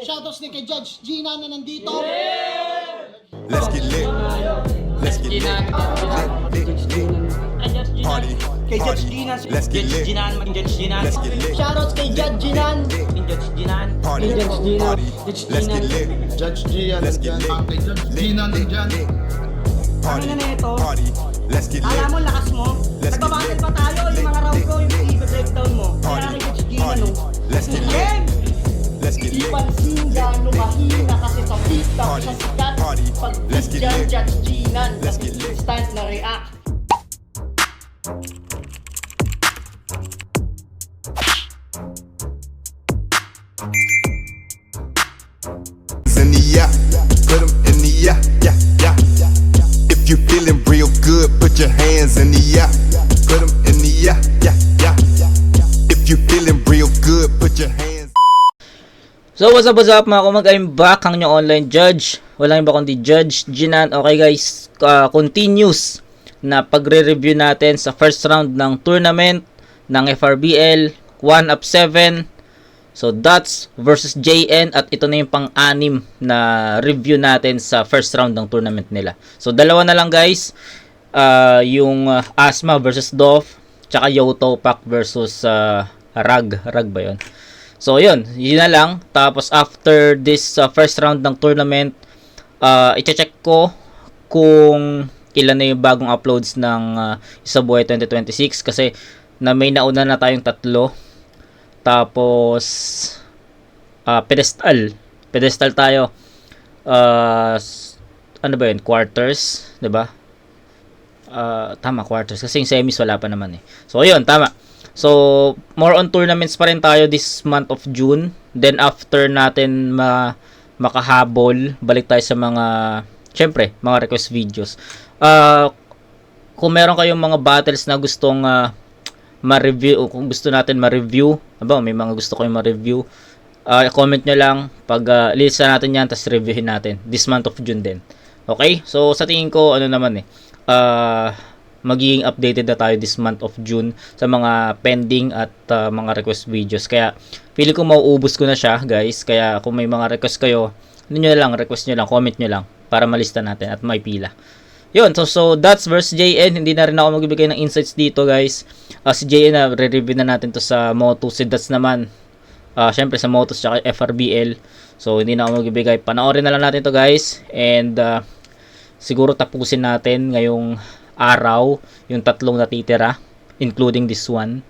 Shoutouts din kay Judge Gina na nandito. Let's get lit. Let's get lit. Party. Kay Judge Gina. Let's get lit. Let's get lit. Shoutouts kay Judge Ginan. Party. Party. Let's get lit. Judge Gian. Let's get lit. Gina nandyan. Party. Ano na ito? Party. Let's get lit. Alam mo, lakas mo. Let's get Nagbabattle lit. pa tayo. Yung mga round ko, yung i-breakdown mo. Kaya Party. kay Judge Gina, Party. no? Let's get lit. Game! Let's get Di lit. pansin gano'ng mahina kasi sa TikTok Party. sa sikat. Party. Pag Let's get dyan, lit. Judge Ginan. Let's get lit. Instant na react. In the yeah, put 'em in the yeah, yeah, yeah. If you feeling real good, put your hands in the yeah, put 'em in the yeah, yeah, yeah. If you feeling real good, put your hands. So what's up mga kumag, I'm back, ang inyong online judge. Walang iba kundi Judge Ginan. Okay guys, continues na pagre-review natin sa first round ng tournament ng FRBL 1-7. So Dots versus JN, at ito na yung pang-anim na review natin sa first round ng tournament nila. So dalawa na lang guys, yung Asma versus Dov, tsaka Yoto Pak versus Rag ba yun? So yun na lang. Tapos after this first round ng tournament, i-check ko kung ilan na yung bagong uploads ng Isabuhay 2026, kasi na may nauna na tayong tatlo. Tapos pedestal tayo, ano ba yun, quarters, 'di ba? Tama, quarters, kasi yung semis wala pa naman eh. So ayun, tama. So more on tournaments pa rin tayo this month of June. Then after natin makahabol, balik tayo sa mga, syempre, mga request videos. Kung meron kayong mga battles na gustong ma-review, o kung gusto natin ma-review, may mga gusto ko yung ma-review, comment nyo lang, pag lista natin yan, tapos reviewin natin this month of June din. Okay? So sa tingin ko, magiging updated na tayo this month of June sa mga pending at mga request videos. Kaya feeling ko mauubos ko na siya guys. Kaya kung may mga request kayo, request nyo lang, comment nyo lang para malista natin at may pila. Yun, so Dots versus JN. Hindi na rin ako magbibigay ng insights dito guys. Si JN na re-review na natin to sa Moto. Si Dots naman, syempre sa Moto at FRBL. So hindi na ako magbibigay. Panoorin na lang natin to guys. And siguro tapusin natin ngayong araw yung tatlong natitira, including this one.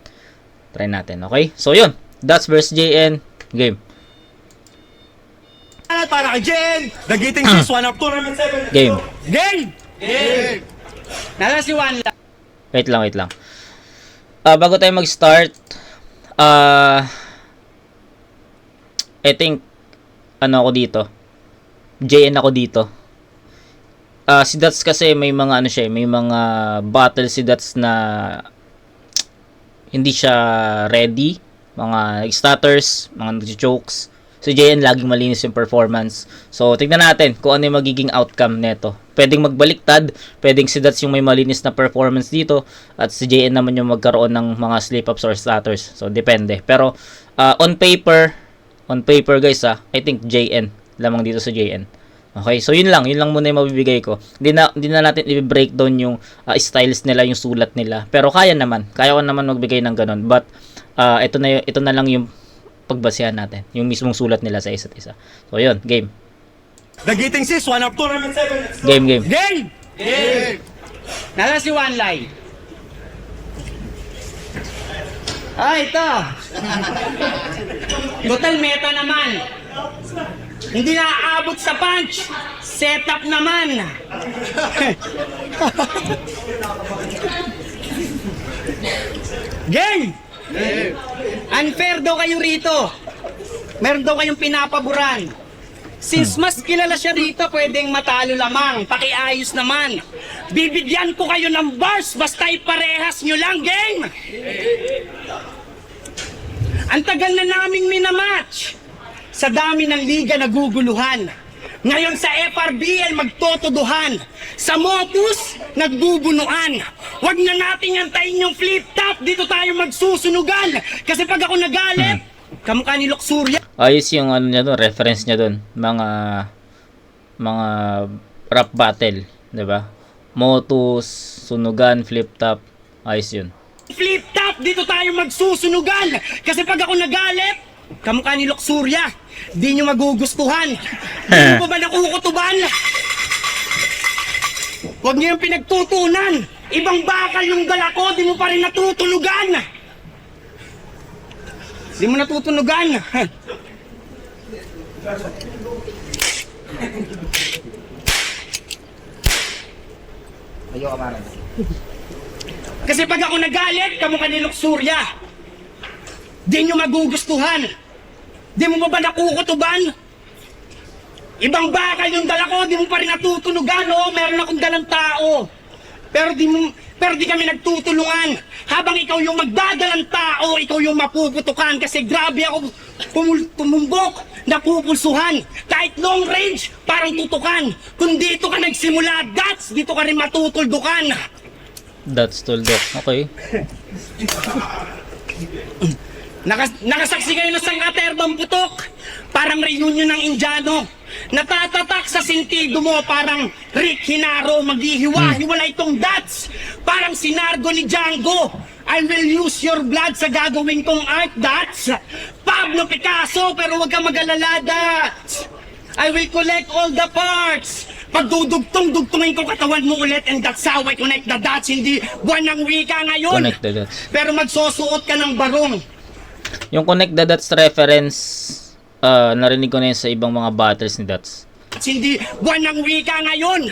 Try natin, okay? So yun, Dots versus JN, game. Para kay Jen! Nagiting sis, 1 up tournament 7. Game. Game! Game! Nasa si Juan lang. Wait lang. Bago tayo mag-start, I think, ako dito. JN ako dito. Si Dots kasi may mga may mga battle si Dots na hindi siya ready. Mga stutters, mga nag-chokes. Si JN laging malinis yung performance. So, tignan natin kung ano yung magiging outcome neto. Pwedeng magbaliktad, pwedeng si Dots yung may malinis na performance dito, at si JN naman yung magkaroon ng mga slip-ups or stutters. So, depende. Pero, on paper guys, I think JN lamang dito sa JN. Okay, so yun lang muna yung mabibigay ko. Hindi na natin i-breakdown yung styles nila, yung sulat nila. Pero kaya ko naman magbigay ng ganun. But, ito na lang yung pagbasehan natin, yung mismong sulat nila sa isa't isa. So yun, game. Nagiting sis, 1 up tournament 7. Game. Game! Game! Nasa si Juan Lai. Ito. Total meta naman. Hindi na aabot sa punch. Setup naman. Game! Unfair daw kayo rito. Meron daw kayong pinapaboran. Since mas kilala siya rito, pwedeng matalo lamang. Pakiayos naman. Bibigyan ko kayo ng bars, basta iparehas nyo lang, game! Ang tagal na naming minamatch. Sa dami ng liga naguguluhan. Ngayon sa FRBL magtotoduhan. Sa Motus, nagbubunuan. Huwag na nating antayin yung flip top. Dito tayo magsusunugan. Kasi pag ako nagalit, kamukha ni Luxuria. Ayos yung ano niya doon, reference niya doon. Mga rap battle, 'di ba? Motus, sunugan, flip top. Ayos yun. Flip top, dito tayo magsusunugan. Kasi pag ako nagalit, kamukha ni Luxuria, di nyo magugustuhan. Di nyo pa ba nakukutuban? Huwag niyo yung pinagtutunan. Ibang bakal yung dala ko, di mo pa rin natutulugan. Di mo natutunugan. Kasi pag ako nagalit, kamukha ni Luxuria, di nyo magugustuhan. Di mo ba nakukutuban? Ibang bakal yung dala ko, di mo pa rin natutunugan, oh. Meron akong dalang tao. Pero di kami nagtutulungan. Habang ikaw yung magdadalang tao, ikaw yung mapuputukan. Kasi grabe ako tumumbok, napupulsuhan. Kahit long range, parang tutukan. Kung dito ka nagsimula, dito ka rin matutuldukan. That's tuldok. Okay. Nakasaksi kayo ng sangkaterbang putok. Parang reunion ng Indiano. Natatatak sa sentido mo parang Rick Hinaro. Maghihiwa-hiwala itong dots. Parang sinargo ni Django. I will use your blood sa gagawin kong art, dots. Pablo Picasso, pero wag kang mag-alala, dots. I will collect all the parts. Pagdudugtong-dugtungin ko katawan mo ulit, and that's how I connect the dots. Hindi buwan ng wika ngayon. Connect the dots. Pero magsusuot ka ng barong. Yung connect the dots reference, narinig ko na yun sa ibang mga battles ni Dots. Hindi buwan ng wika ngayon.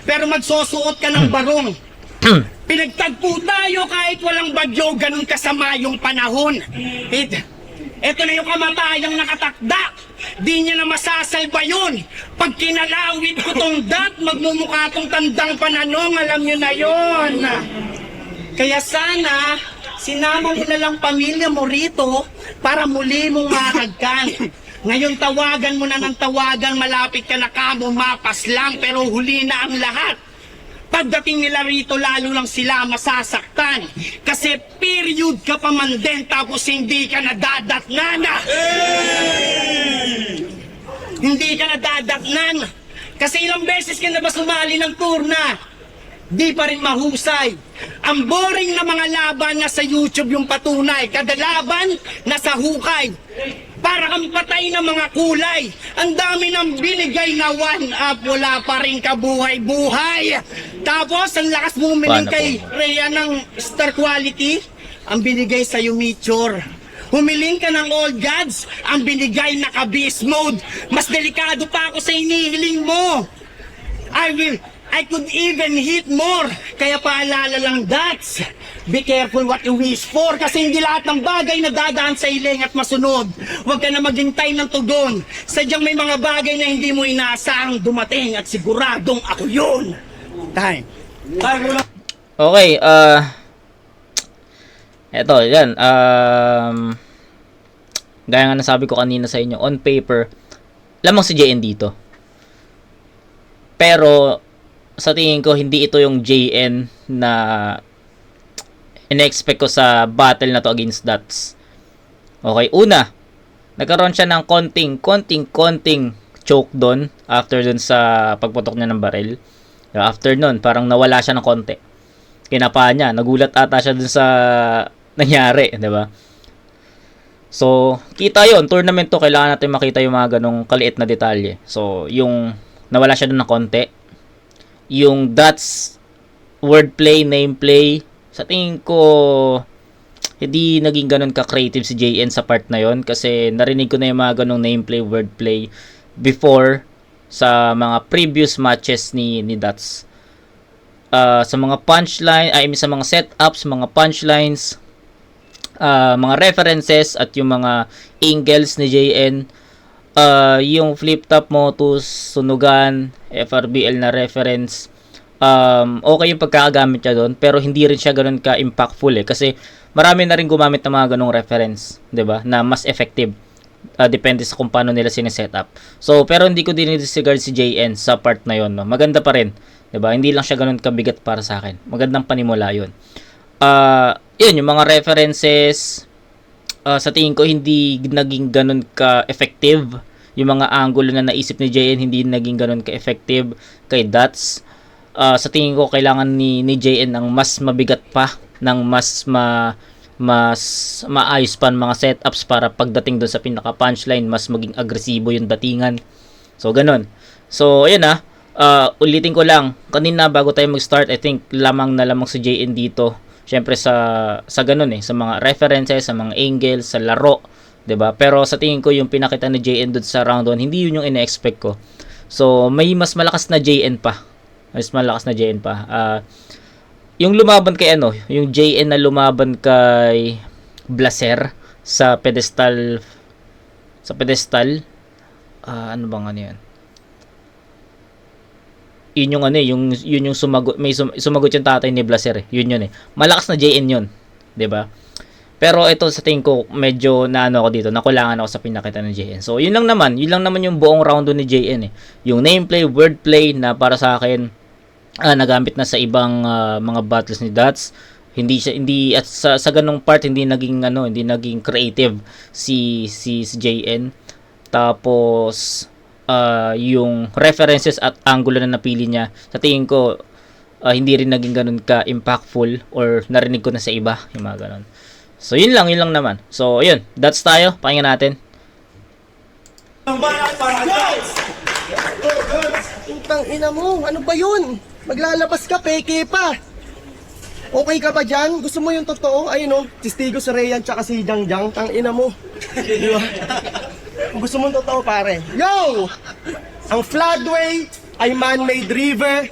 Pero magsusuot ka ng barong. Pinagtagpo tayo kahit walang bagyo, ganun kasama yung panahon. Ito na yung kamatayang nakatakda. Di niya na masasalba yun. Pag kinalawit ko tong dot, magmumukha tong tandang pananong, alam nyo na yun. Kaya sana, sinama mo na lang pamilya mo rito para muli mong mahagkan. Ngayon tawagan mo na ng tawagan, malapit ka na kamo, mapas lang, pero huli na ang lahat. Pagdating nila rito, lalo lang sila masasaktan. Kasi period ka pa man din, tapos hindi ka nadadatnan. Hindi ka nadadatnan. Kasi ilang beses ka na ba sumali ng turna? Di pa rin mahusay. Ang boring na mga laban na sa YouTube yung patunay. Kada laban, nasa hukay. Para kang patay ng mga kulay. Ang dami ng binigay na one-up, wala pa rin kabuhay-buhay. Tapos, ang lakas mo humiling kay Rhea ng star quality, ang binigay sa'yo Meteor. Humiling ka ng old gods, ang binigay na ka-beast mode. Mas delikado pa ako sa inihiling mo. I could even hit more. Kaya paalala lang, Dots. Be careful what you wish for. Kasi hindi lahat ng bagay na dadaan sa iling at masunod. Huwag ka na maghintay ng tugon. Sadyang may mga bagay na hindi mo inaasahang dumating at siguradong ako yun. Time. Okay, eto, yan. Gaya nga nasabi ko kanina sa inyo, on paper, lamang si JN dito. Pero, sa tingin ko, hindi ito yung JN na ina-expect ko sa battle na to against Dots. Okay, una, nagkaroon siya ng konting choke doon after doon sa pagputok niya ng baril. After nun, parang nawala siya ng konti. Kinapa niya, nagulat ata siya doon sa nangyari, di ba? So, kita yon, tournament to, kailangan natin makita yung mga ganong kaliit na detalye. So, yung nawala siya doon ng konti, yung Dots wordplay, nameplay, sa tingin ko hindi naging ganun ka-creative si JN sa part na yon kasi narinig ko na yung mga ganong nameplay, wordplay before sa mga previous matches ni Dots. Sa mga punchline, sa mga setups, mga punchlines, mga references at yung mga angles ni JN, yung flip top motus, sunugan, FRBL na reference, okay yung pagkakagamit niya doon, pero hindi rin siya ganoon ka-impactful kasi marami na rin gumamit ng mga ganong reference, 'di ba? Na mas effective. Depende sa kung paano nila sine-setup. So, pero hindi ko din disregard si JN sa part na 'yon, no. Maganda pa rin, 'di ba? Hindi lang siya ganoon kabigat para sa akin. Magandang panimula 'yon. 'Yun yung mga references, sa tingin ko hindi naging ganun ka-effective. Yung mga angulo na naisip ni JN hindi naging ganun ka-effective kay Dats. Sa tingin ko kailangan ni JN ng mas mabigat pa, ng mas maayos pa mga setups para pagdating doon sa pinaka punchline mas maging agresibo yung datingan. So ganun. So ayun ulitin ko lang kanina bago tayo mag-start, I think lamang si JN dito. Syempre sa ganun sa mga references, sa mga angles, sa laro, 'di ba? Pero sa tingin ko yung pinakita ni JN doon sa round 1, hindi yun yung ina-expect ko. So may mas malakas na JN pa. Yung lumaban kay yung JN na lumaban kay Blaser sa pedestal ano bang ano yan? Yun yung sumagot, sumagot yung tatay ni Blaser Yun malakas na JN yun, 'di ba? Pero ito sa tingin ko medyo ako dito, nakulangan ako sa pinakita ng JN. So yun lang naman yung buong round ni JN Yung nameplay, wordplay na para sa akin nagamit na sa ibang mga battles ni Dats. Hindi at sa ganung part hindi naging creative si JN. Tapos yung references at angulo na napili niya, sa tingin ko hindi rin naging ganun ka-impactful or narinig ko na sa iba yung mga ganun. So yun lang naman. So ayun, Dats tayo, pakinggan natin. Utang ina mo, ano ba yun? Maglalabas ka, peke pa. Okay ka ba dyan? Gusto mo yung totoo? Ayun testigo si Rayan tsaka si Jangjang, tang ina mo. Di ba? Kung gusto mo yung totoo, pare. Yo! Ang floodway ay man-made river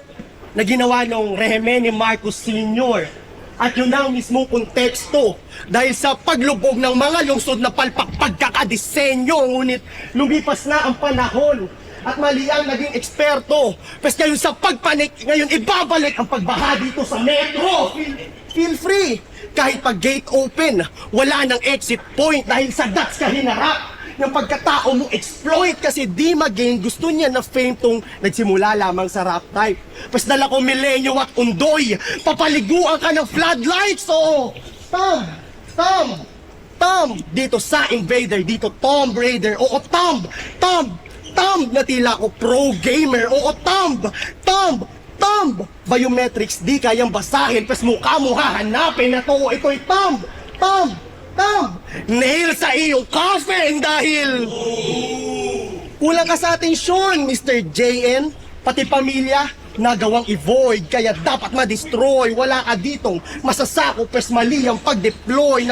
na ginawa ng rehime ni Marcos Sr. At yun ang mismong konteksto dahil sa paglubog ng mga lungsod na palpak pagkakadisenyo, ngunit lumipas na ang panahon at mali ang naging eksperto. Pes ngayon sa pagpanik, ngayon ibabalik ang pagbaha dito sa metro. Feel free. Kahit pag gate open, wala nang exit point dahil sa Dats ka hinarap. Yung pagkatao mo exploit kasi di magain gusto niya na fame tong nagsimula lamang sa rap type. Pas dala ko milenyo at undoy, papaliguan ka ng floodlights. So, Tom, dito sa Invader, dito Tomb Raider, oo Tomb, na tila ko pro gamer, oo Tomb, biometrics di kayang basahin, pas mukha mo hahanapin na to, ito'y Tomb, nail sa iyong coffin dahil kulang ka sa atensyon, Mr. JN, pati pamilya nagawang i-void, kaya dapat ma-destroy. Wala ka ditong masasako, pes mali ang pag-deploy.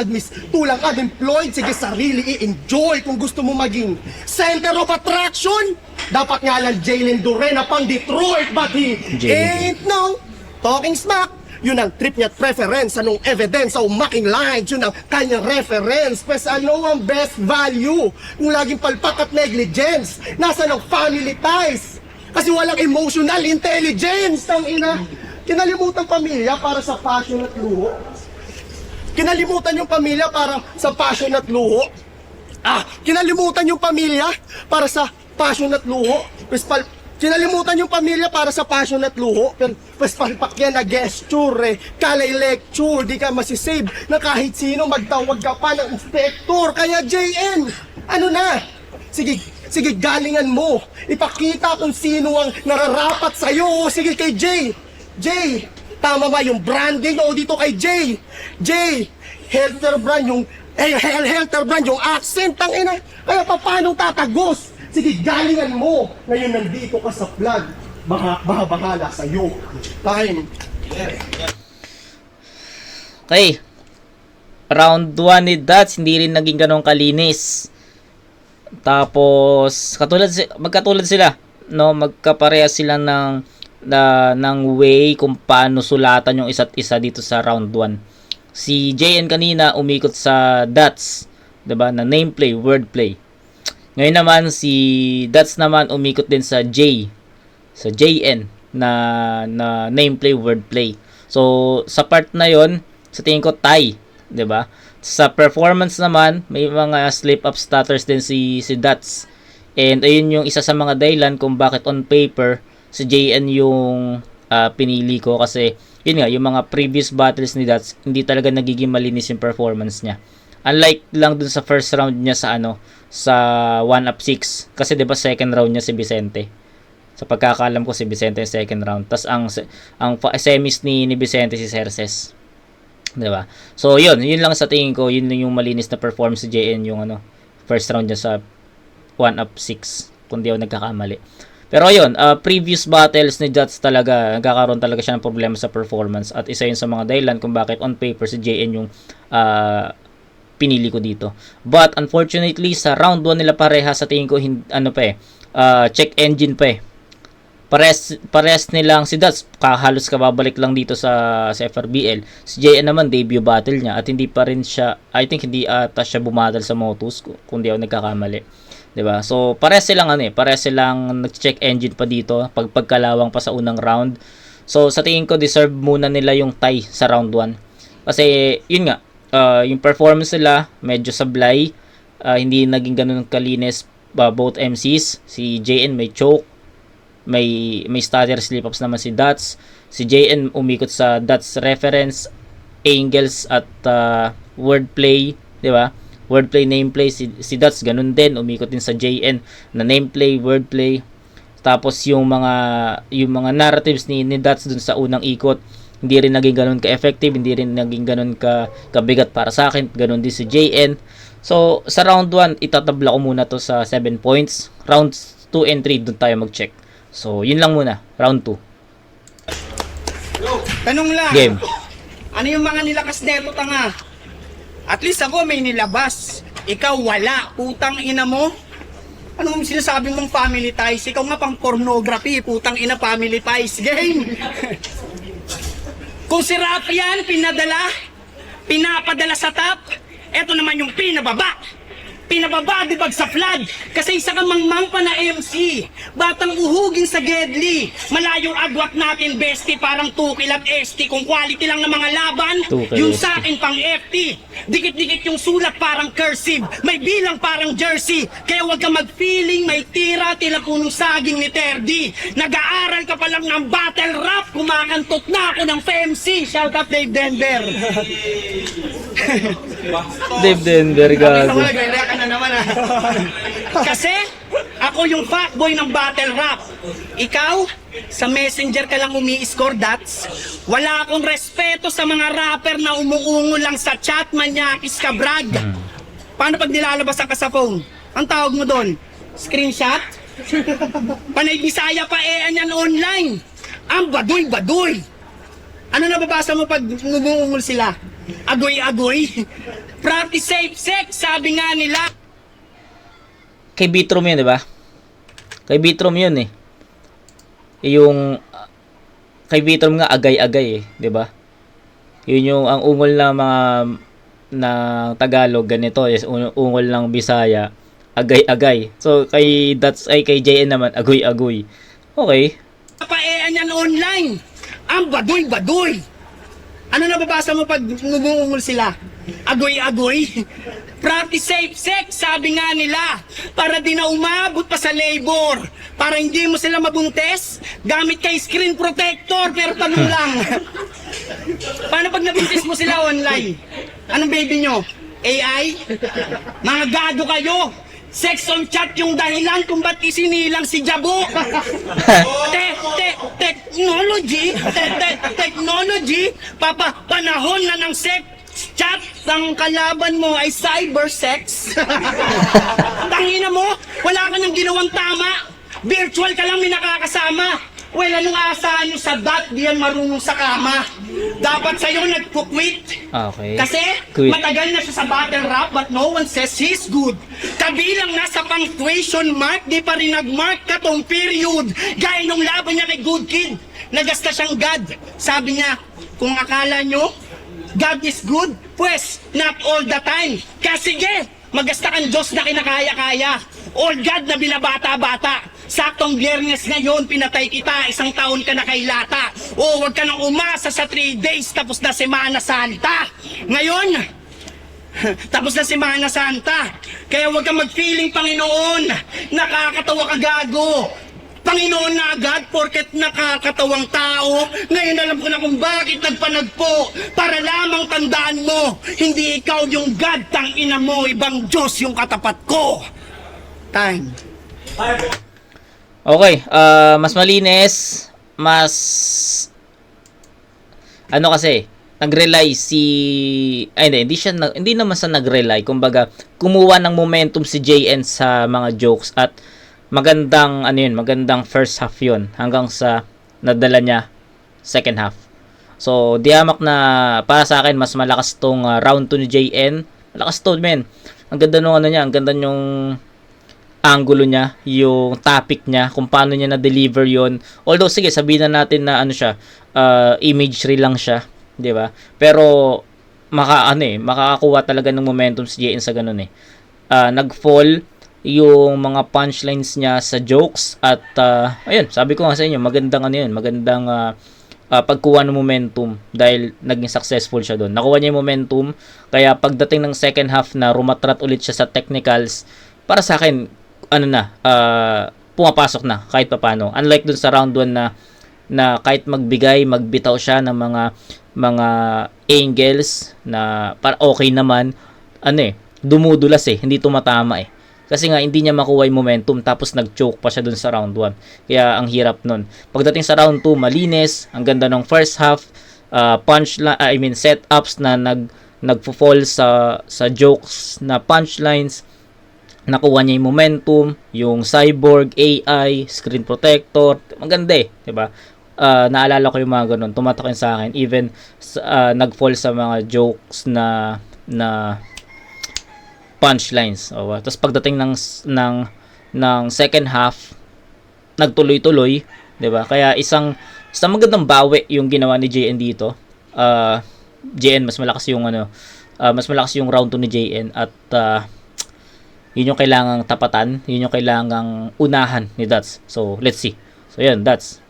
Tulang unemployed, sige sarili i-enjoy. Kung gusto mo maging center of attraction, dapat nga lang Jalen Duren na pang Detroit, but he ain't no talking smack. Yun ang trip niya at preference. Anong evidence sa umaking lines, yun ang kanyang reference. Pes ano ang best value kung laging palpak at negligence? Nasa ng family ties? Kasi walang emotional intelligence. Tang ina, kinalimutan pamilya para sa passion at luho. Kinalimutan yung pamilya para sa passion at luho. Kinalimutan yung pamilya para sa passion at luho. Kinalimutan yung pamilya para sa passion at luho. Pero palpak yan na gesture kalay lecture, di ka masisave na kahit sino magtawag ka pa ng inspector. Kaya JN, ano na? Sige, galingan mo. Ipakita kung sino ang nararapat sa'yo. Sige kay Jay, tama ba yung branding? O dito kay Jay, Helter Brand yung accent, tangina. Kaya paano tatagos? Sige, galingan mo. Ngayon nandito ka sa vlog. Bahala sa'yo. Time. Okay. Round 1 ni Dats, hindi rin naging ganong kalinis. Tapos magkatulad sila, no, magkaparehas sila ng way kung paano sulatan yung isa't isa dito sa round 1. Si JN kanina umikot sa Dats, 'di ba, na nameplay, wordplay. Ngayon naman si Dats naman umikot din sa JN na nameplay, wordplay. So sa part na 'yon, sa tingin ko tie, 'di ba? Sa performance naman, may mga slip-up stutters din si Dats. And ayun yung isa sa mga dahilan kung bakit on paper si JN yung pinili ko. Kasi yun nga, yung mga previous battles ni Dats, hindi talaga nagiging malinis yung performance niya. Unlike lang dun sa first round niya sa sa 1-up-6. Kasi 'di ba second round niya si Vicente. Sa pagkakaalam ko si Vicente yung second round. Tas ang semis ni Vicente si Cerces. 'Di ba? So yun lang sa tingin ko, yun yung malinis na performance si JN yung first round niya sa 1-up-6 kung di ako nagkakamali. Pero yun, previous battles ni Jats talaga, nagkakaroon talaga siya ng problema sa performance at isa yun sa mga dahilan kung bakit on paper si JN yung pinili ko dito. But unfortunately, sa round 1 nila pareha, sa tingin ko, check engine pa eh. Pares nilang si Jats, halos kababalik lang dito sa FRBL. Si JN naman, debut battle niya at hindi pa rin siya, I think hindi ata siya bumattle sa Motus kung di ako nagkakamali. 'Di ba? So pares silang nag-check engine pa dito pagkalawang pa sa unang round. So sa tingin ko deserve muna nila yung tie sa round 1. Kasi yun nga, yung performance nila medyo sablay, hindi naging ganun kalinis both MCs. Si JN may choke, may stutter slip ups naman si Dots. Si JN umikot sa Dots reference, angles at wordplay, 'di ba? Wordplay, nameplay, si Dots ganun din, umikot din sa JN na nameplay, wordplay. Tapos yung mga narratives ni Dots dun sa unang ikot, hindi rin naging ganun ka-effective, hindi rin naging ganun kabigat para sa akin, ganun din si JN. So sa round 1, itatabla ko muna to sa 7 points. Rounds 2 and 3 dun tayo mag-check. So yun lang muna, round 2. Tanong lang. Game. Ano yung mga nilakas neto, tanga? At least ako may nilabas. Ikaw wala. Putang ina mo. Ano mong sinasabi mong family ties? Ikaw nga pang pornography. Putang ina, family ties. Game. Kung si Rafi yan, pinapadala sa top. Eto naman yung pinababa. Pinababadibag sa flood. Kasi isa kang mangmang pa na MC. Batang uhugin sa Gedli. Malayong agwat natin, bestie. Parang tukil at ST. Kung quality lang ng mga laban, yung sa akin pang FT. Dikit-dikit yung sulat parang cursive. May bilang parang jersey. Kaya wag kang mag-feeling may tira tila punong saging ni Terdy. Nag-aaral ka pa lang ng battle rap. Kumakantot na ako ng FMC. Shout out Dave Denver. Dave Denver, gago. Kasi ako yung fuckboy ng battle rap. Ikaw, sa messenger ka lang umi-score dots. Wala akong respeto sa mga rapper na umuungo lang sa chat, manyakis ka brag. Paano pag nilalabasan ka sa phone? Ang tawag mo doon? Screenshot? Panay Bisaya pa anyan online. Ang baduy-baduy. Ano nababasa mo pag umuungol sila? Agoy-agoy. Practice safe sex, sabi nga nila. Kay Bitrom yun, di ba? Kay Bitrom yun eh. Yung kay Bitrom nga agay-agay eh, di ba? Yun yung ang ungol na mga na Tagalog ganito, yes, ungol ng Bisaya, agay-agay. So kay kay JN naman agoy-agoy. Okay. Paean yan online. Ang baduy-baduy. Ano nababasa mo pag umuungol sila? Agoy-agoy. Practice safe sex, sabi nga nila. Para di na umabot pa sa labor. Para hindi mo sila mabuntes, gamit kay screen protector. Pero tanong lang. Paano pag nabuntis mo sila online? Anong baby nyo? AI? Mga gado kayo. Sex on chat yung dahilan kung ba't isinilang si Jabo. Technology, panahon na ng sex chat, ang kalaban mo ay cyber sex. Tangina mo, wala ka nang ginawang tama. Virtual ka lang may nakakasama. Well, anong aasahan nyo sa dot, di yan marunong sa kama. Dapat sa'yo nagpo-quit. Okay. Kasi Quit. matagal na siya sa battle rap but no one says he's good. Kabilang na sa punctuation mark, di pa rin nag-mark katong period. Gaya nung laban niya kay Good Kid. Nagasta siyang God. Sabi niya, kung akala nyo, God is good, pues, not all the time. Kaya sige, magasta kang Diyos na kinakaya-kaya. All God na binabata-bata. Saktong Biyernes ngayon, pinatay kita, 1 taon ka na kay Lata. O huwag ka nang umasa sa 3 days, tapos na Semana Santa. Ngayon, tapos na Semana Santa. Kaya huwag kang mag-feeling, Panginoon. Nakakatawa ka, gago. Panginoon na agad porket nakakatawang tao. Ngayon alam ko na kung bakit nagpanagpo. Para lamang tandaan mo, hindi ikaw yung God, tangina mo, ibang Diyos yung katapat ko. Time. Okay, mas malinis, mas ano kasi, nag-rely si hindi naman sa nag-rely, kumbaga kumuha ng momentum si JN sa mga jokes at magandang magandang first half 'yon hanggang sa nadala niya second half. So, dihamak na para sa akin mas malakas tong round 2 ni JN. Malakas to, men. Ang ganda nung niya, ang ganda yung angulo niya, yung topic niya, kung paano niya na-deliver yon. Although, sige, sabihin na natin na siya, imagery lang siya, di ba? Pero, makakakuha talaga ng momentum si JN sa ganun eh. Nag-fall yung mga punchlines niya sa jokes at, ayun, sabi ko nga sa inyo, magandang magandang pagkuha ng momentum dahil naging successful siya doon. Nakuha niya yung momentum, kaya pagdating ng second half na rumatrat ulit siya sa technicals, para sa akin, pumapasok na kahit papaano. Unlike dun sa round 1 na kahit magbitaw siya ng mga angles na para okay naman, dumudulas hindi tumatama Kasi nga hindi niya makuha yung momentum tapos nag-choke pa siya dun sa round 1. Kaya ang hirap nun. Pagdating sa round 2, malinis, ang ganda ng first half, setups na nagfo-fall sa jokes na punchlines. Nakuha niya yung momentum, yung cyborg, AI, screen protector, maganda diba? Naalala ko yung mga ganun, tumatak yun sa akin, even nag-fall sa mga jokes na punchlines. Tapos pagdating ng second half, nagtuloy-tuloy, diba? Kaya isang magandang bawi yung ginawa ni JN dito. JN mas malakas yung round 2 ni JN at yun yung kailangang tapatan, yun yung kailangang unahan ni Dats. So, let's see. So, yun, Dats.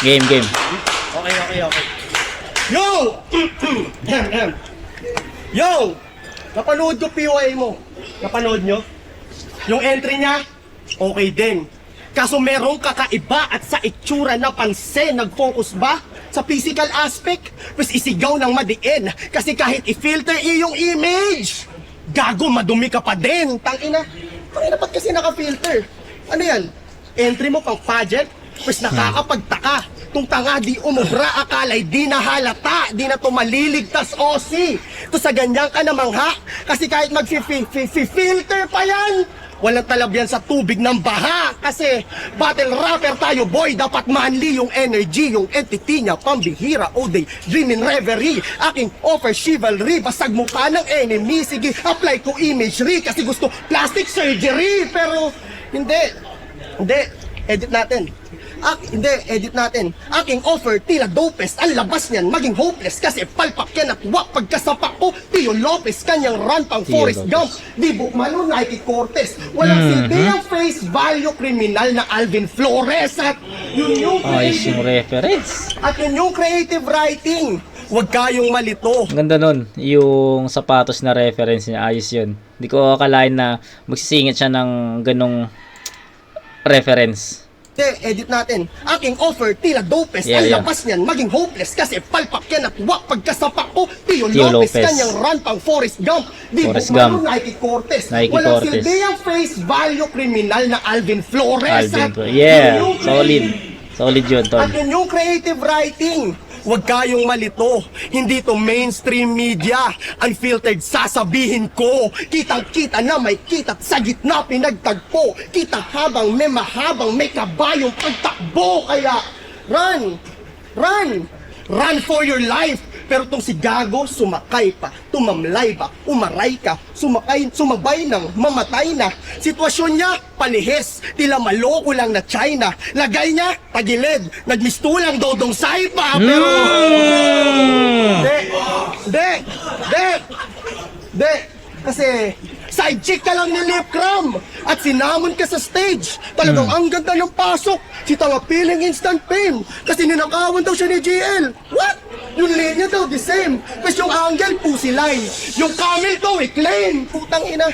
Game. Okay. Yo! Yo! Napanood ko POA mo. Napanood nyo? Yung entry niya, okay din. Kaso merong kakaiba at sa itsura na pansin, nag-focus ba sa physical aspect? Pues isigaw ng madiin. Kasi kahit i-filter yung image, gago, madumi ka pa din. Tangina ba't kasi naka-filter? Ano yan? Entry mo pang pageant? Pues nakakapagtaka. Tung tanga di umubra, akala'y di na halata, di na tumaliligtas OC. To sa ganyan ka namang kasi kahit mag-filter pa yan, walang talab yan sa tubig ng baha. Kasi battle rapper tayo boy, dapat manly yung energy, yung entity niya, pambihira, all day, dreaming reverie. Aking offer chivalry, basag mukha ng enemy. Sige, apply ko imagery, kasi gusto plastic surgery. Pero hindi, edit natin. Edit natin. Aking offer, tila dopest. Ang labas niyan, maging hopeless. Kasi palpak yan at wak pagkasapak ko. Tio Lopez, kanyang run pang Forrest Gump. Di Bukmalo, Nike Cortez. Walang silbi ang face value criminal na Alvin Flores. At yun yung Yung reference. At yun yung creative writing. Huwag kayong malito. Ang ganda nun. Yung sapatos na reference niya, ayos yun. Hindi ko akalain na magsisingit siya ng ganong reference. Edit natin. Aking offer, tila dopest. Ang labas niyan, maging hopeless. Kasi palpak yan at wak pagkasapak ko. Tio Lopez, kanyang run pang Forrest Gump. Di Bukmalo, Nike Cortez. Walang silbi ang face value criminal na Alvin Flores. Solid yun, Tol. At yun yung creative writing. Huwag kayong malito. Hindi to mainstream media. Unfiltered sasabihin ko. Kitang-kita na may kita't sa gitna pinagtagpo. Kita habang may mahabang may kabayong pagtakbo. Kaya run for your life. Pero tong si Gago, sumakay pa, tumamlay ba, umaray ka, sumabay ng mamatay na. Sitwasyon niya, palihis, tila maloko lang na China. Lagay niya, tagilid, nagmistulang dodong saipa. Pero, kasi side chick ka lang ni Lip Cram at sinamon ka sa stage. Talagang ang ganda ng pasok. Si tanga piling instant fame kasi ninakawan daw siya ni GL. What? Yung linya daw the same. Kasi yung angle pussy line. Yung camel daw i-claim. Putang ina.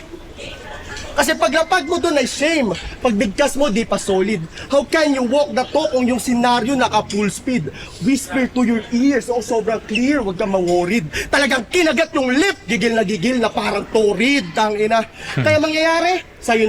Kasi paglapag mo doon ay shame. Pagbigkas mo, di pa solid. How can you walk the talk kung yung senaryo naka full speed? Whisper to your ears, oh sobrang clear, wag kang ma-worried. Talagang kinagat yung lip, gigil na parang torrid, tangina. Kaya mangyayari, sa'yo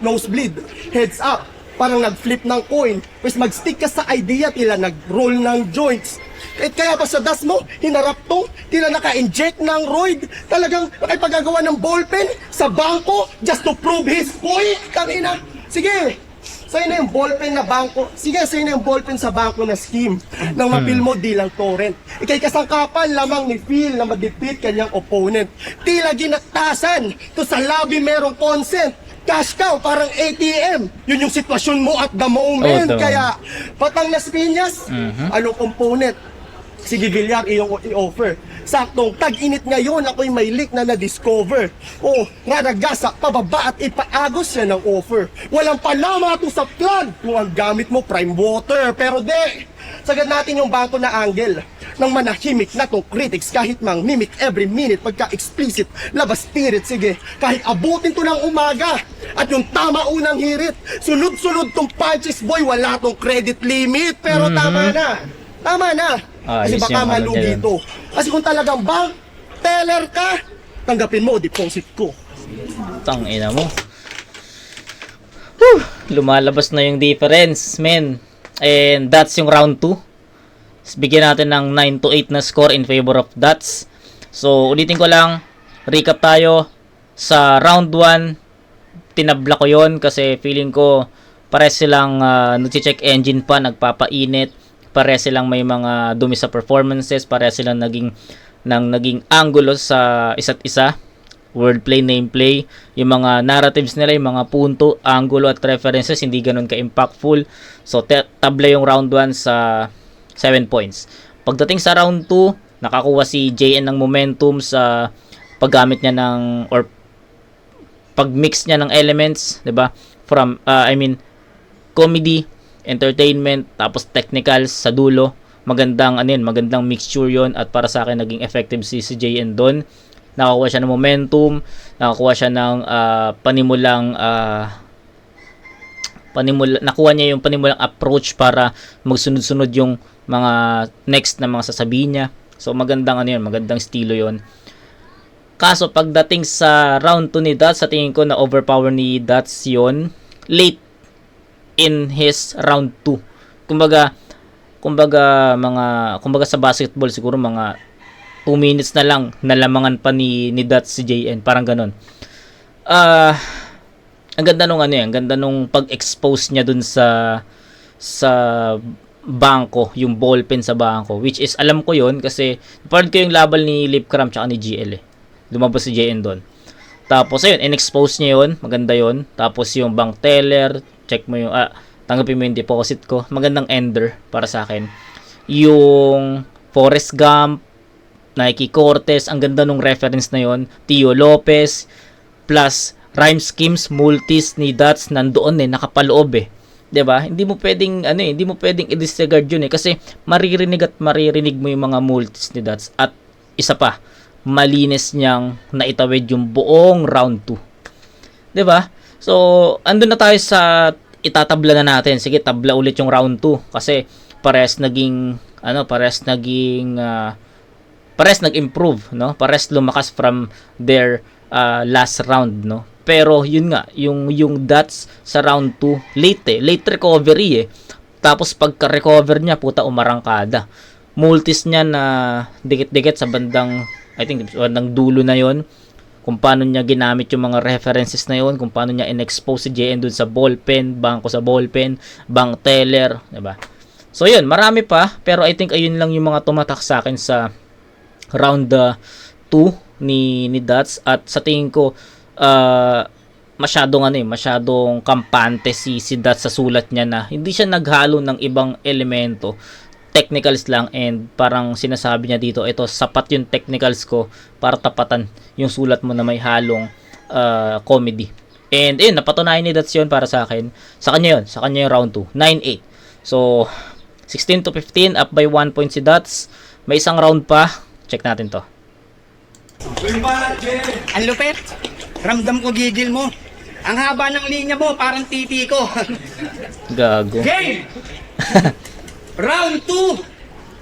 nosebleed, heads up, parang nag-flip ng coin, pues mag-stick ka sa idea, tila nag-roll ng joints. Kaya pa sa das mo, hinarap tong, tila naka-inject ng roid, talagang nakipagagawa ng ballpen sa bangko just to prove his point. Tangina, sige, sa'yo na yung ballpen na bangko, sige, sa'yo na yung ballpen sa bangko na scheme. Nang mapil mo, di lang torrent. Ikay kasangkapan lamang ni Phil na ma-defeat kanyang opponent. Tila ginatasan, to sa lobby merong consent. Cash cow, parang ATM. Yun yung sitwasyon mo at the moment. Oh, Kaya, patang Las Piñas, anong component? Sige, Villar, iyong i-offer. Saktong tag-init ngayon, ako'y may leak na na-discover. O, raragasa, pababa at ipaagos siya ng offer. Walang panama ito sa plan kung ang gamit mo prime water. Pero de, sagad natin yung bangko na angle. Nang manahimik na tong critics kahit mang mimic every minute pagka-explicit, labas spirit, sige. Kahit abutin to ng umaga at yung tama unang hirit. Sunod-sunod tong punches, boy, wala tong credit limit. Pero tama na. Tama na. Kasi Ayos baka yung ano malugi dyan. to. Kasi kung talagang bank teller ka, tanggapin mo deposit ko. Tang ina mo. Whew! Lumalabas na yung difference, men. And that's yung round 2. Bigyan natin ng 9-8 na score in favor of Dots. So, ulitin ko lang. Recap tayo. Sa round 1, tinabla ko yon kasi feeling ko pares silang nag-check engine pa, nagpapainit. Pares silang may mga dumi sa performances. Pares silang naging angulo sa isa't isa. Wordplay, nameplay, yung mga narratives nila, yung mga punto, angulo at references, hindi ganun ka-impactful. So, tabla yung round 1 sa 7 points. Pagdating sa round 2, nakakuha si JN ng momentum sa paggamit niya ng, or pagmix niya ng elements, 'di ba? From, comedy, entertainment, tapos technicals sa dulo. Magandang, magandang mixture yon at para sa akin, naging effective si JN doon. Nakakuha siya ng momentum, nakakuha siya ng nakuha niya yung panimulang approach para magsunod-sunod yung mga next na mga sasabihin niya. So magandang magandang estilo yon. Kaso pagdating sa round 2 ni Dots, sa tingin ko na overpower ni Dots yon late in his round 2. Kumbaga sa basketball siguro mga 2 minutes na lang nalamangan pa ni Dots si JN, parang ganun. Ang ganda nung ang ganda nung pag-expose niya dun sa bangko, yung ballpen sa bangko, which is alam ko yon kasi napanood ko yung laban ni Lipcram tsaka ni GL lumabas si JN doon. Tapos ayun, in-expose niya yon, maganda yon. Tapos yung bank teller, check mo yung tanggapin mo yung deposit ko, magandang ender para sa akin. Yung Forrest Gump, Nike Cortez, ang ganda nung reference na yon. Tio Lopez plus rhyme schemes, multis ni Dots nandoon nakapaloob 'di ba? Hindi mo pwedeng i-disregard yun kasi maririnig mo yung mga multis ni Dots at isa pa, malinis niyang naitawid yung buong round 2. 'Di ba? So, andun na tayo sa itatabla na natin. Sige, tabla ulit yung round 2 kasi pares nag-improve, no? Pares lumakas from their last round, no? Pero yun nga, yung Dots sa round 2, late recovery Tapos pagka-recover niya, puta umarangkada. Multis niya na dikit-dikit sa bandang, I think bandang dulo na yon. Kung paano niya ginamit yung mga references na yon, kung paano niya in-expose si JN dun sa ballpen, bangko sa ballpen, bank teller, 'di ba? So yun, marami pa, pero I think ayun lang yung mga tumatak sa akin sa round 2 ni Dots at sa tingin ko masyadong kampante si Dots sa sulat niya na hindi siya naghalo ng ibang elemento, technicals lang, and parang sinasabi niya dito, ito sapat yung technicals ko para tapatan yung sulat mo na may halong comedy. And ayun, napatunayan ni Dots yun para sa akin. Sa kanya yung round 2, 9-8. So 16-15, up by 1 point si Dots. May isang round pa. Check natin to. Ang lupit. Ramdam ko gigil mo. Ang haba ng linya mo, parang titi ko. Gago. Game! Round 2.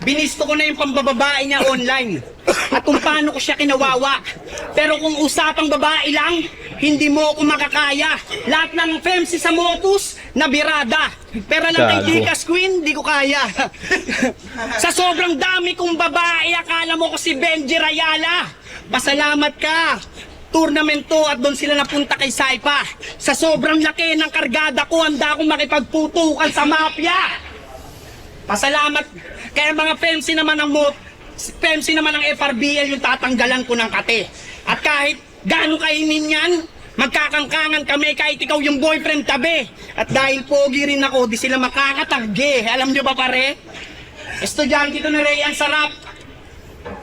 Binisto ko na yung pambababae niya online. At kung paano ko siya kinawawa. Pero kung usapang babae lang, hindi mo ako makakaya. Lahat ng femsi sa Motus, nabirada. Pero lang kay Gago. Gcash Queen, di ko kaya. Sa sobrang dami kong babae, akala mo ko si Benji Rayala. Pasalamat ka. Tournament to at doon sila napunta kay Saipa. Sa sobrang laki ng kargada ko, handa akong makipagputukan sa mafia. Pasalamat. Kaya mga FEMC naman ng FRBL yung tatanggalan ko ng kate. At kahit gaano kainin yan, magkakangkangan kami kahit ikaw yung boyfriend tabi. At dahil pogi rin ako, di sila makakatagge. Alam nyo ba pare? Estudyante ko na rin ang sarap.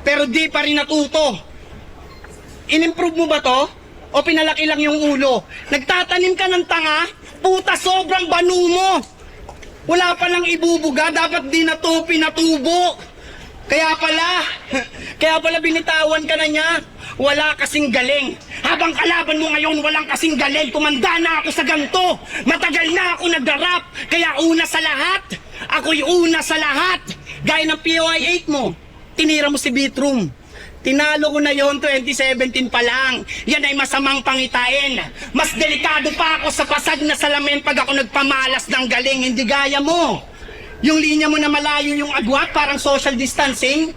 Pero di pa rin natuto. In-improve mo ba to? O pinalaki lang yung ulo? Nagtatanim ka ng tanga? Puta, sobrang banu mo! Wala palang ibubuga, dapat di na to pinatubo. Kaya pala binitawan ka na niya. Wala kasing galing. Habang kalaban mo ngayon, walang kasing galing. Tumanda na ako sa ganto. Matagal na ako nagdarap. Kaya una sa lahat. Ako'y una sa lahat. Gaya ng POI 8 mo. Tinira mo si Beatroom. Tinalo ko na yon 2017 pa lang. Yan ay masamang pangitain. Mas delikado pa ako sa pasag na salamin pag ako nagpamalas ng galing. Hindi gaya mo. Yung linya mo na malayo yung agwat, parang social distancing,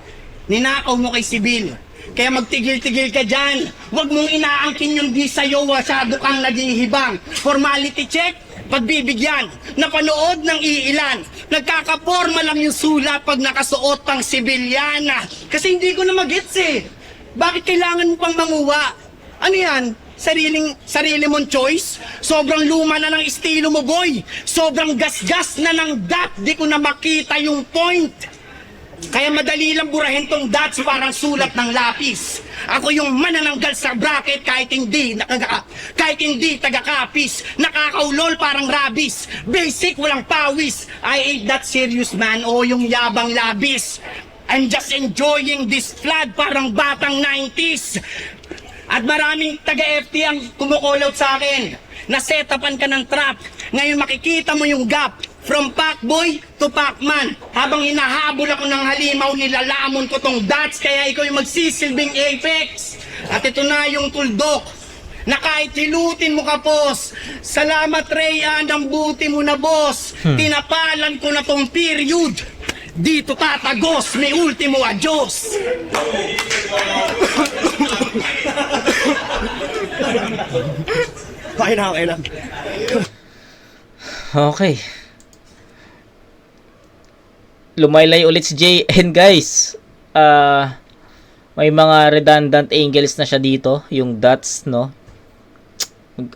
ninakaw mo kay Sibil. Kaya magtigil-tigil ka dyan. Huwag mong inaangkin yung di sa'yo, masyado kang naghihibang. Formality check, pagbibigyan. Napanood ng iilan. Nagkakaporma lang yung sulat pag nakasuot pang sibilyana. Kasi hindi ko na magets eh. Bakit kailangan mo pang manguha? Ano yan? Sarili mong choice? Sobrang luma na ng estilo mo, boy. Sobrang gasgas na ng dot. Di ko na makita yung point. Kaya madali lang burahin tong dots parang sulat ng lapis. Ako yung manananggal sa bracket kahit hindi taga-kapis. Nakakaulol parang rabies. Basic, walang pawis. I ain't that serious man. O yung yabang labis. I'm just enjoying this flood parang batang 90s. At maraming taga-FT ang kumukulot sa akin. Nasetapan ka ng trap. Ngayon makikita mo yung gap. From Pacboy to Pacman. Habang hinahabol ako ng halimaw, nilalamon ko tong dots. Kaya ikaw yung magsisilbing apex. At ito na yung tuldok. Na kahit hilutin mo ka, boss. Salamat, Rayan, ang buti mo na, boss. Tinapalan ko na tong period. Dito tatagos, may ultimo adios. Okay na. Okay. Lumaylay ulit si JN, guys. May mga redundant angles na siya dito. Yung dots, no?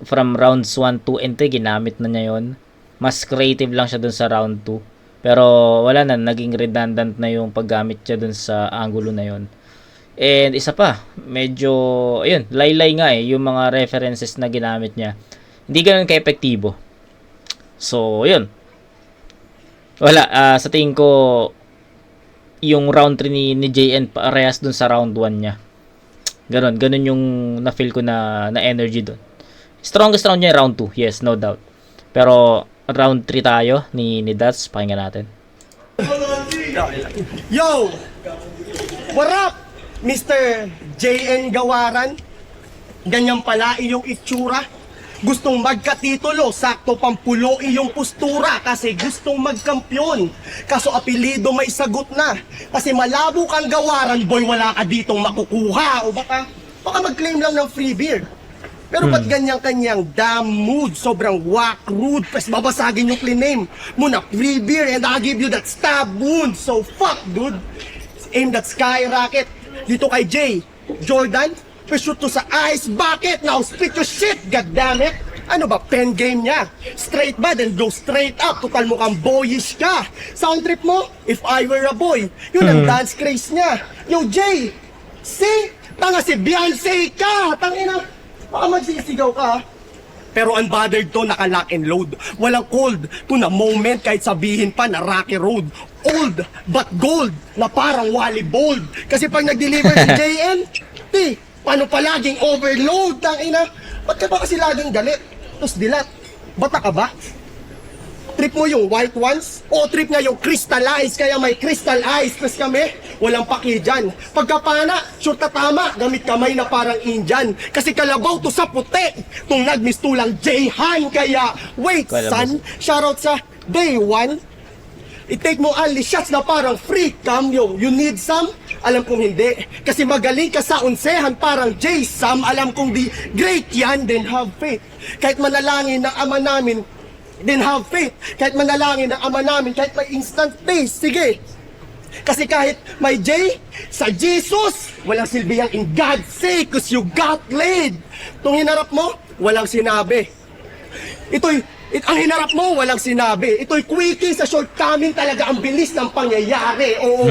From rounds 1, 2, and 3, ginamit na niya yun. Mas creative lang siya dun sa round 2. Pero wala na, naging redundant na yung paggamit siya dun sa angulo na yun. And isa pa, medyo, ayun, laylay nga eh, yung mga references na ginamit niya. Hindi ganun ka-epektibo. So, yun. Wala, sa tingin ko, yung round 3 ni JN parehas dun sa round 1 niya. Ganun yung na-feel ko na energy dun. Strongest round niya round 2, yes, no doubt. Pero, round 3 tayo ni Dats, pakinggan natin. Yo! What up, Mr. JN Gawaran? Ganyan pala iyong itsura. Gustong magkatitulo, sakto pampulo iyong postura kasi gustong magkampyon. Kaso apelido may sagot na. Kasi malabo kang gawaran, boy, wala ka ditong makukuha. O baka mag-claim lang ng free beer. Pero ba't ganyan-kanyang damn mood? Sobrang whack, rude, pes babasagin yung clean name mo na free beer and I'll give you that stab wound. So fuck, dude. Aim that skyrocket. Dito kay Jay Jordan, shoot to sa ice bucket. Now spit your shit, goddammit. Ano ba, pen game niya? Straight ba, then go straight up. Total mukhang boyish ka. Sound trip mo? If I were a boy. Yun ang dance craze niya. Yo, Jay, see? Tanga si Beyonce ka. Tangina. Baka magsisigaw ka. Pero unbothered to, naka-lock and load. Walang cold to na moment kahit sabihin pa na rocky road. Old but gold na parang Wally Bold. Kasi pag nag-deliver si JN, paano pa laging overload? Tangina, ba't ka ba kasi laging galit? Tapos dilat. Bata ka ba? Trip mo yung white ones? O trip niya yung crystallized, kaya may crystal eyes. Tapos kami, walang paki dyan. Pagkapana, sure na tama, gamit kamay na parang Indian. Kasi kalabaw to sa puti. Tung nagmistulang J-Han. Kaya, wait son, shoutout sa day one. I-take mo only shots na parang free cam. You need some? Alam kong hindi. Kasi magaling ka sa unsehan parang J-Sam. Alam kong di great yan, then have faith. Kahit manalangin ng ama namin, then have faith. Kahit manalangin ng ama namin, kahit may instant taste, sige. Kasi kahit may J, sa Jesus, walang silbiyang in God's sake, cause you got laid. Itong hinarap mo, walang sinabi. Ang hinarap mo, walang sinabi. Ito'y quickie sa shortcoming, talaga ang bilis ng pangyayari. Oo.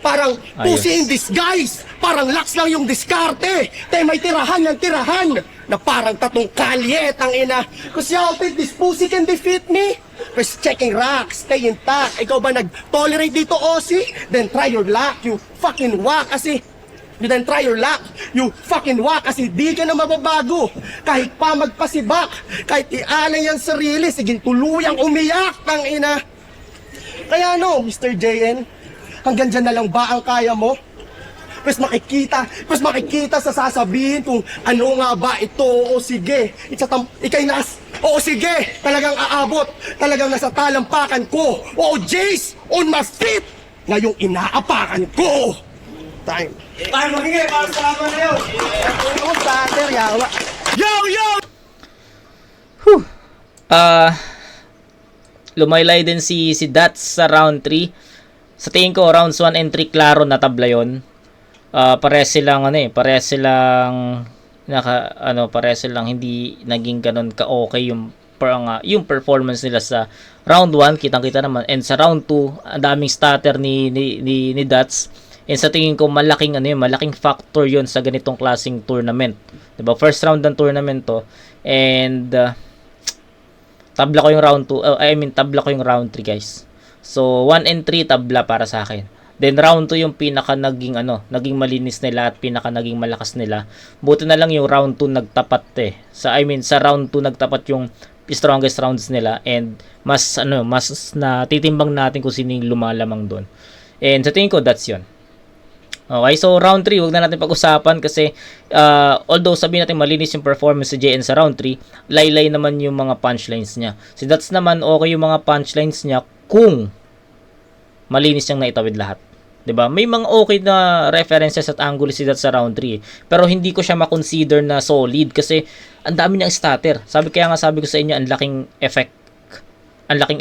Parang pussy in disguise. Parang lax lang yung diskarte. Tay may tirahan ng tirahan. Na parang tatong kalye, tangina. Kasi y'all think this pussy can defeat me? First checking racks, stay intact. Ikaw ba nag-tolerate dito, Aussie? Then try your luck, you fucking whack. Kasi you then try your luck, you fucking whack. Kasi di ka na mababago. Kahit pa magpasibak, kahit ialay ang sarili, sige tuluyang umiyak, tangina. Kaya no, Mr. JN, hanggang dyan na lang ba ang kaya mo? Pues makikita sa sasabihin kung ano nga ba ito. O sige, ikay nas. O sige, talagang aabot. Talagang nasa talampakan ko. O Jace, on my feet. Ngayong inaapakan ko. Time. Time magiging para sa akin na yun. Yung starter, yawa. Yo! Lumaylay din si Dats sa round 3. Sa tingin ko, rounds 1 and 3, klaro na tabla yun. Parehas silang hindi naging ganun ka-okay yung performance nila sa round 1, kitang-kita naman. And sa round 2, ang daming starter ni Dats. And sa tingin ko malaking factor 'yon sa ganitong klaseng tournament. 'Di ba? First round ng tournament to. And tabla ko yung round 2. Tabla ko yung round 3, guys. So 1 and 3 tabla para sa akin. Then round 2 yung pinaka naging malinis nila at pinaka naging malakas nila. Buti na lang yung round 2 nagtapat sa round 2 nagtapat yung strongest rounds nila, and mas natitimbang natin kung sino yung lumalamang doon. And sa tingin ko that's yun. Okay, so round 3 wag na natin pag-usapan kasi although sabihin natin malinis yung performance sa JN sa round 3, laylay naman yung mga punchlines niya. Si Dats naman okay yung mga punchlines niya kung malinis niyang naitawid lahat. 'Di ba? May mga okay na references at angle si Dats sa round 3, pero hindi ko siya ma-consider na solid kasi ang dami niyang starter. Sabi ko sa inyo, ang laking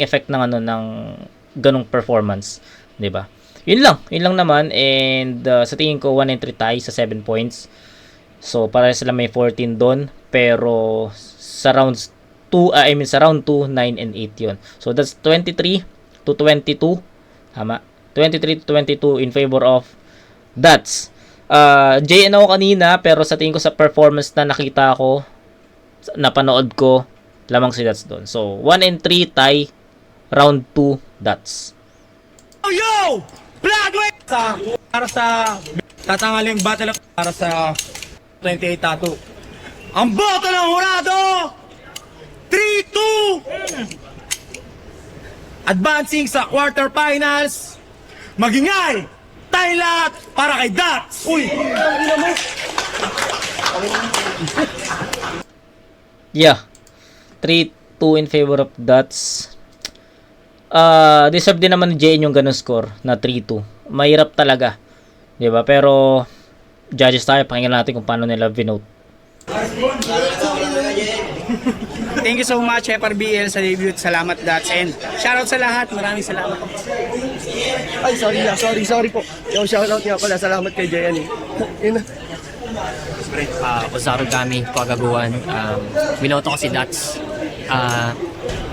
effect ng ng ganong performance, 'di ba? Yun lang naman. And sa tingin ko 1 and 3 tie sa 7 points. So para sila may 14 doon, pero sa round 2 9 and 8 yun. So that's 23 to 22. Tama. 23 to 22 in favor of Dats. JN ako kanina, pero sa tingin ko sa performance na nakita ko, napanood ko, lamang si Dats doon. So 1 and 3 tie, round 2 Dats. Yo! Broadway! Para sa tatangaling battle para sa 28 tattoo. Ang boto ng hurado! 3-2! Advancing sa quarterfinals, magingay tayo lahat para kay Dats. Uy! Ang ina mo! Yeah. 3-2 in favor of Dats. Deserve din naman ni JN yung ganun score na 3-2. Mahirap talaga. 'Di ba? Pero judges tayo, pakinggan natin kung paano nila vinote. Thank you so much, FRBL, sa debut. Salamat, Dats. And shoutout sa lahat. Maraming salamat. Ay, sorry po. Yung shoutout niya pala, salamat kay JN. Ozaru Gami, Pagaguan. Binoto ko si Dats.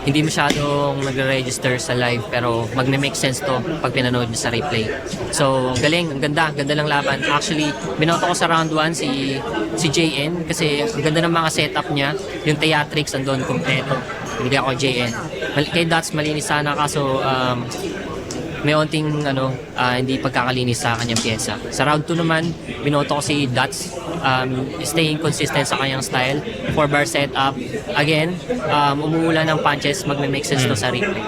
Hindi masyadong nagre-register sa live pero magne-make sense to pag pinanood niyo sa replay. So, galing, ang ganda ng laban. Actually, binoto ko sa round 1 si JN kasi ang ganda ng mga setup niya. Yung theatrics andun kompleto. Bigyan ko JN. Kay Dats malinis sana kaso may onting hindi pagkakalinis sa kanyang pyesa. Sa round 2 naman, binoto ko si Dots, staying consistent sa kanyang style, 4-bar setup. Again, umuula ng punches, magme-make sense to sa replay.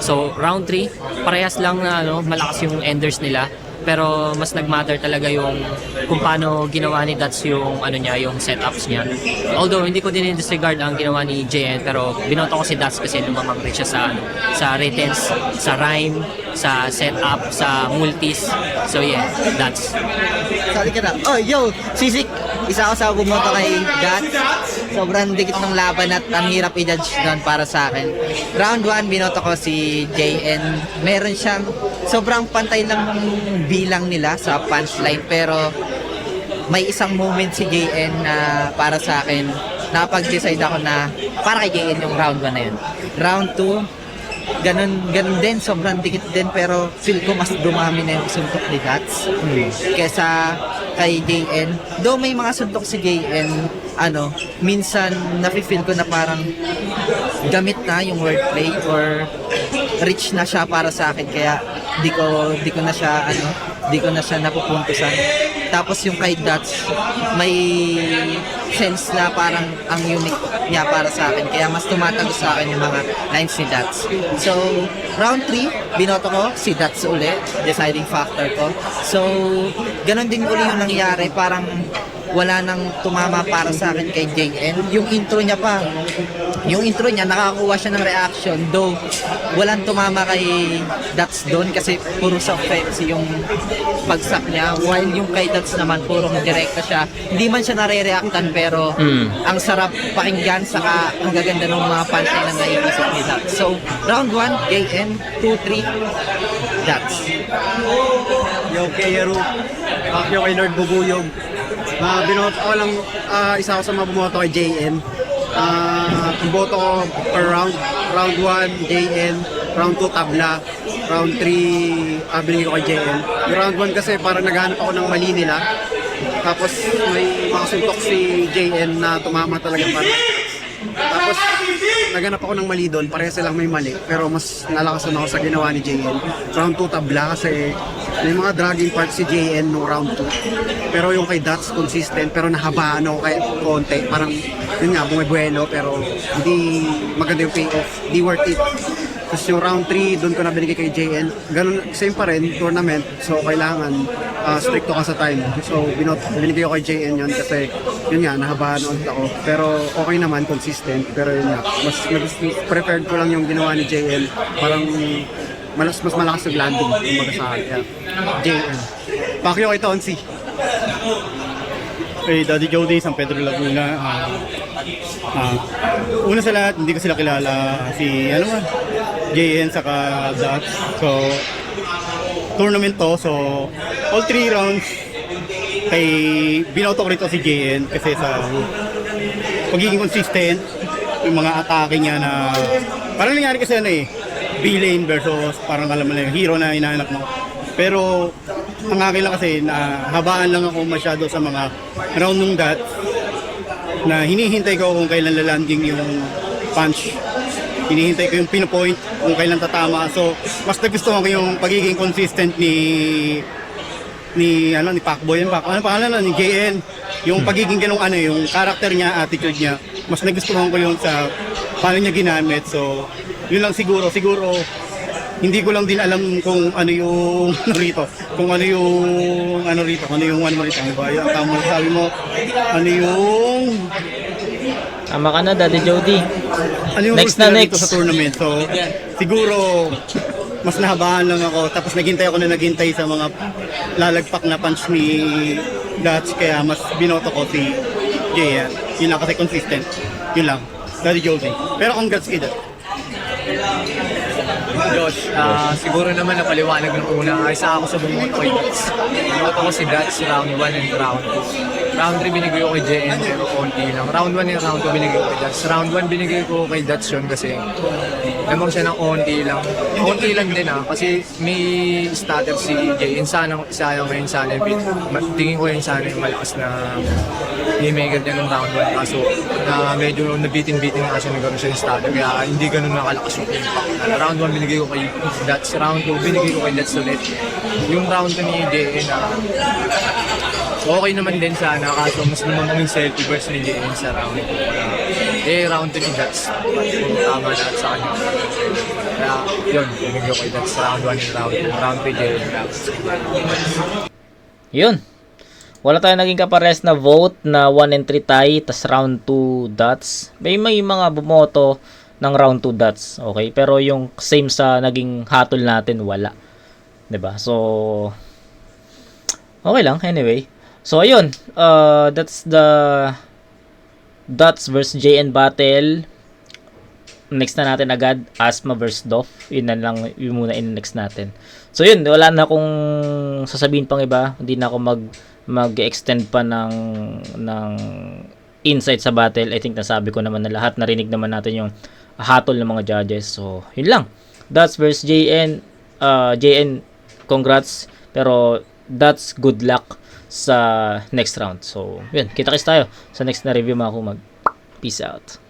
So, round 3, parehas lang na malakas yung enders nila. Pero mas nagmatter talaga yung kung paano ginawa ni Dots yung yung setups niya. Although hindi ko din disregard ang ginawa ni JN, pero binoto ko si Dots kasi lumamang rin siya sa retense, sa rhyme, sa setup, sa multis. So yeah, Dots. Sorry ka na. Oh, yo, Sisik. Isa ako sa bumoto kay Dots. Sobrang dikit ng laban at ang hirap i-judge doon para sa akin. Round 1, binoto ko si JN. Meron siyang sobrang pantay lang bilang nila sa punchline, pero may isang moment si JN na para sa akin, napag-decide ako na para kay JN yung round 1 na yun. Round 2, ganun din, sobrang dikit din, pero feel ko mas dumami na yung suntok ni Dots kesa kay JN. Though may mga suntok si JN, minsan nafe-feel ko na parang gamit na yung wordplay or rich na siya para sa akin, kaya di ko na siya napupuntusan. Tapos yung kay Dots, may sense na parang ang unique niya para sa akin, kaya mas tumatago sa akin yung mga lines ni Dots. So, round 3, binoto ko si Dots uli, deciding factor ko. So, ganun din uli yung nangyari, parang wala nang tumama para sa akin kay JN. Yung intro niya, nakakuha siya ng reaction, though walang tumama kay Dots doon kasi puro sa offense yung bagsak niya, while yung kay Dots naman puro direkta siya. Hindi man siya nare-reactan, pero ang sarap pakinggan, saka ang gaganda ng mga punchline na naiisip ni Dots. So, round 1, JN, 2-3, Dots. Yo, kay Yaro. Yo, kay Lord Bubuyog. Binoto ko lang, isa ako sa mga bumoto kay JN. Boto ko per round. Round 1, JN. Round 2, tabla. Round 3, binigay ko kay JN. Yung round 1 kasi parang naghanap ako ng mali nila. Tapos may mga suntok si JN na tumama talaga para. Tapos naghanap ako ng mali doon, pareha silang may mali, pero mas nalakasan ako sa ginawa ni JN. Round 2 tabla kasi may mga dragging part si JN no round 2. Pero yung kay Dots consistent, pero nahabaan ako kay konti. Parang yun nga, bumibuelo, pero hindi maganda yung payoff, hindi worth it. Tapos yung round 3, doon ko na binigay kay JN. Ganun, same pa rin, tournament. So, kailangan stricto ka sa time. So, binigay ko kay JN yun kasi, yun nga, nahabaan ulit ako. Pero, okay naman, consistent. Pero yun nga, mas preferred ko lang yung ginawa ni JN. Parang, mas malakas yung landing. Kumbaga sa akin. Yeah. JN. Pacquiao kay Tonsi. Kay Daddy Jody, San Pedro Laguna. Una sa lahat, hindi ko sila kilala. Si, JN saka Dots. So, tournament to. So, all 3 rounds, binoto ko rito si JN kasi sa pagiging consistent, yung mga atake niya na, parang nangyari kasi B-lane versus parang alam mo na yung hero na hinahanap mo. Pero, ang akin lang kasi, habaan lang ako masyado sa mga round ng Dots na hinihintay ko kung kailan lalanding yung punch. Hinihintay ko yung pinopoint kung kailan tatama. So, mas nagustuhan ko yung pagiging consistent ni Pacboy. Ano pangalan ni JN? Yung pagiging ganung yung character niya, attitude niya. Mas nagustuhan ko yung sa paano niya ginamit. So, yun lang siguro. Hindi ko lang din alam kung ano yung rito. Kung ano yung rito. Ano ba? Yung tama sabi mo. Ano yung... Tama ka na, Daddy Jody. Ano yung Next rules na nila next. dito sa tournament? So, siguro, mas nahabaan lang ako. Tapos naghintay sa mga lalagpak na punch ni Dots. Kaya mas binoto ko si Jay. Yun lang kasi consistent. Yun lang. Daddy Jody. Pero congrats kay Dots. Josh, siguro naman napaliwanag ng una. Isa ako sa bumoto kay Dots. Binoto ko si Dots round 1 and round 2. Round 3 binigay ko kay JN, pero konti lang. Round 1 and round 2 binigay ko kay Dats. Round 1 binigay ko kay Dats yun kasi lamang siya ng konti lang. Konti lang din kasi may starter si JN. Sayang ngayon sana yung beat. Tingin ko yun sana yung malakas na playmaker niya ng round 1. Kaso medyo nabitin-bitin nga siya, nagkaroon siya yung starter. Kaya hindi ganun nakalakas yung impact. Round 1 binigay ko kay Dats. Round 2 binigay ko kay Dats ulit. Yung round 2 ni JN okay naman din sana, kaso mas naman yung selfie burst ni JN sa round 2. Round 2 ni Dats. Tama na sa kanya. Kaya yun, binigay ko kay Dats round 1 and round 2. Round 3 JN. Yun. Wala tayong naging kapares na vote na 1 and 3 tie, tas round 2 dots. May mga bumoto ng round 2 dots, okay? Pero yung same sa naging hatol natin, wala. 'Di ba? So okay lang anyway. So ayun, that's the dots versus JN battle. Next na natin agad Asma versus Doff. Yun na lang yung muna in-next natin. So yun, wala na akong sasabihin pang iba. Hindi na ako mag-extend pa ng insight sa battle. I think nasabi ko naman na lahat. Narinig naman natin yung hatol ng mga judges. So yun lang. Dots versus JN. JN, congrats. Pero that's good luck sa next round. So yun, kita-kits tayo sa next na review mga kumag. Peace out.